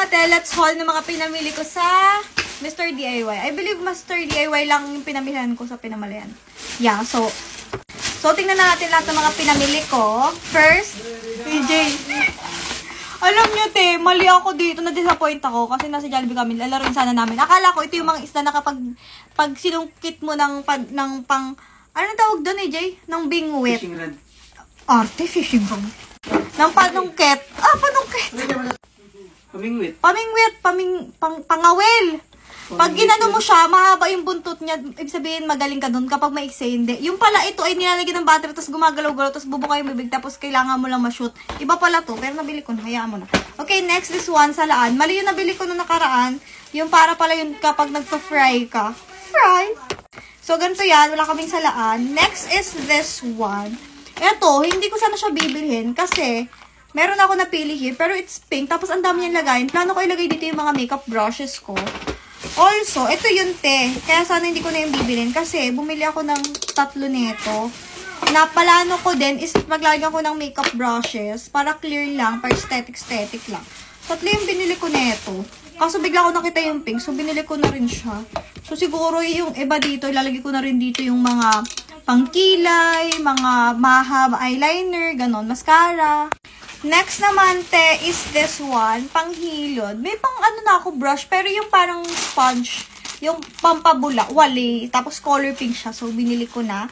mga te, let's haul ng mga pinamili ko sa Mr. DIY. I believe Mr. DIY lang yung pinamilihan ko sa pinamalayan. Yeah, so tingnan na natin lahat ng mga pinamili ko. First, PJ. Alam nyo, te, mali ako dito. Na-disappoint ako kasi nasa Jollibee kami. Lalaroin sana namin. Akala ko ito yung mga isda na kapag sinungkit mo ng pang... Anong tawag doon, Jay? Ng bingwit. Fishing rod. Arte, fishing rod. Ng panungkit. Panungkit. Pamingwit. Pamingwit. Pangawel. Pag ginano mo siya, mahaba yung buntot niya. Ibig sabihin, magaling ka doon. Kapag maiksi, hindi. Yung pala ito ay nilalagyan ng battery, tapos gumagalaw-galaw, tapos bubuka yung bibig, tapos kailangan mo lang ma-shoot. Iba pala to, pero nabili ko na. Hayaan mo na. Okay, next, this one, salaan. Mali yung nabili ko nung nakaraan. Yung para pala yun kapag nagpa-fry ka. Fry. So, ganito yan. Wala kaming salaan. Next is this one. Ito, hindi ko sana siya bibilhin kasi meron ako napili here, pero it's pink. Tapos, ang dami niyang lagayin. Plano ko ilagay dito yung mga makeup brushes ko. Also, ito yun, te. Kaya sana hindi ko na yung bibilin. Kasi, bumili ako ng 3 nito. Napalano ko din is maglagyan ko ng makeup brushes para clear lang, para aesthetic lang. 3 yung binili ko nito. Kaso bigla ko nakita yung pink, so binili ko na rin siya. So, siguro yung iba dito, ilalagay ko na rin dito yung mga pangkilay, mga mahab eyeliner, ganon, mascara. Next naman, te, is this one, panghilod. May pang ano na ako brush, pero yung parang sponge, yung pampabula, wali. Tapos color pink siya, so binili ko na.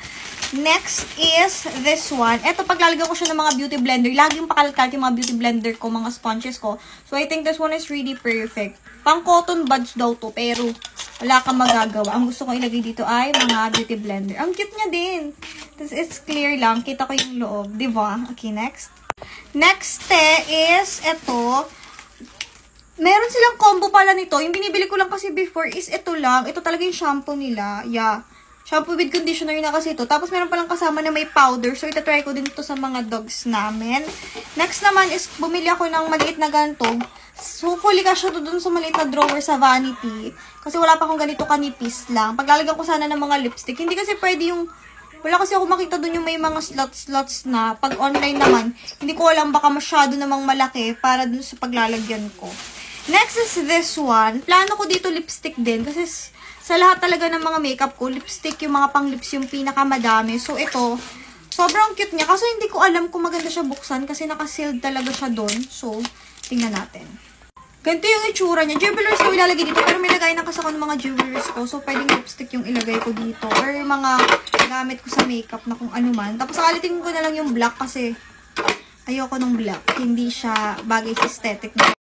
Next is this one. Ito, paglalagyan ko siya ng mga beauty blender, laging pakalat-kalat yung mga beauty blender ko, mga sponges ko. So, I think this one is really perfect. Pang cotton buds daw to, pero wala kang magagawa. Ang gusto ko ilagay dito ay mga beauty blender. Ang cute niya din. This is clear lang. Kita ko yung loob. Diba? Okay, next. Next, is ito. Meron silang combo pala nito. Yung binibili ko lang kasi before is ito lang. Ito talaga yung shampoo nila. Yeah. Shampoo with conditioner na kasi ito. Tapos meron palang kasama na may powder. So, itatry ko din ito sa mga dogs namin. Next naman is bumili ako ng maliit na ganito. So, hopefully kasya to dun sa maliit na drawer sa vanity. Kasi wala pa akong ganito kanipis lang. Paglalagyan ko sana ng mga lipstick. Hindi kasi pwede yung... Wala kasi ako makita dun yung may mga slots na. Pag online naman, hindi ko alam, baka masyado namang malaki para dun sa paglalagyan ko. Next is this one. Plano ko dito lipstick din. Kasi sa lahat talaga ng mga makeup ko, lipstick, yung mga pang lips yung pinakamadami. So ito, sobrang cute niya. Kaso hindi ko alam kung maganda siya buksan kasi naka-sealed talaga siya dun. So, tingnan natin. Ganito yung itsura niya. Jewelers ko ilalagay dito. Pero may lagay na kasi ako ng mga jewelers ko. So, pwedeng lipstick yung ilagay ko dito. Or mga gamit ko sa makeup na kung ano man. Tapos, akalitin ko na lang yung black kasi ayoko ng black. Hindi siya bagay sa aesthetic.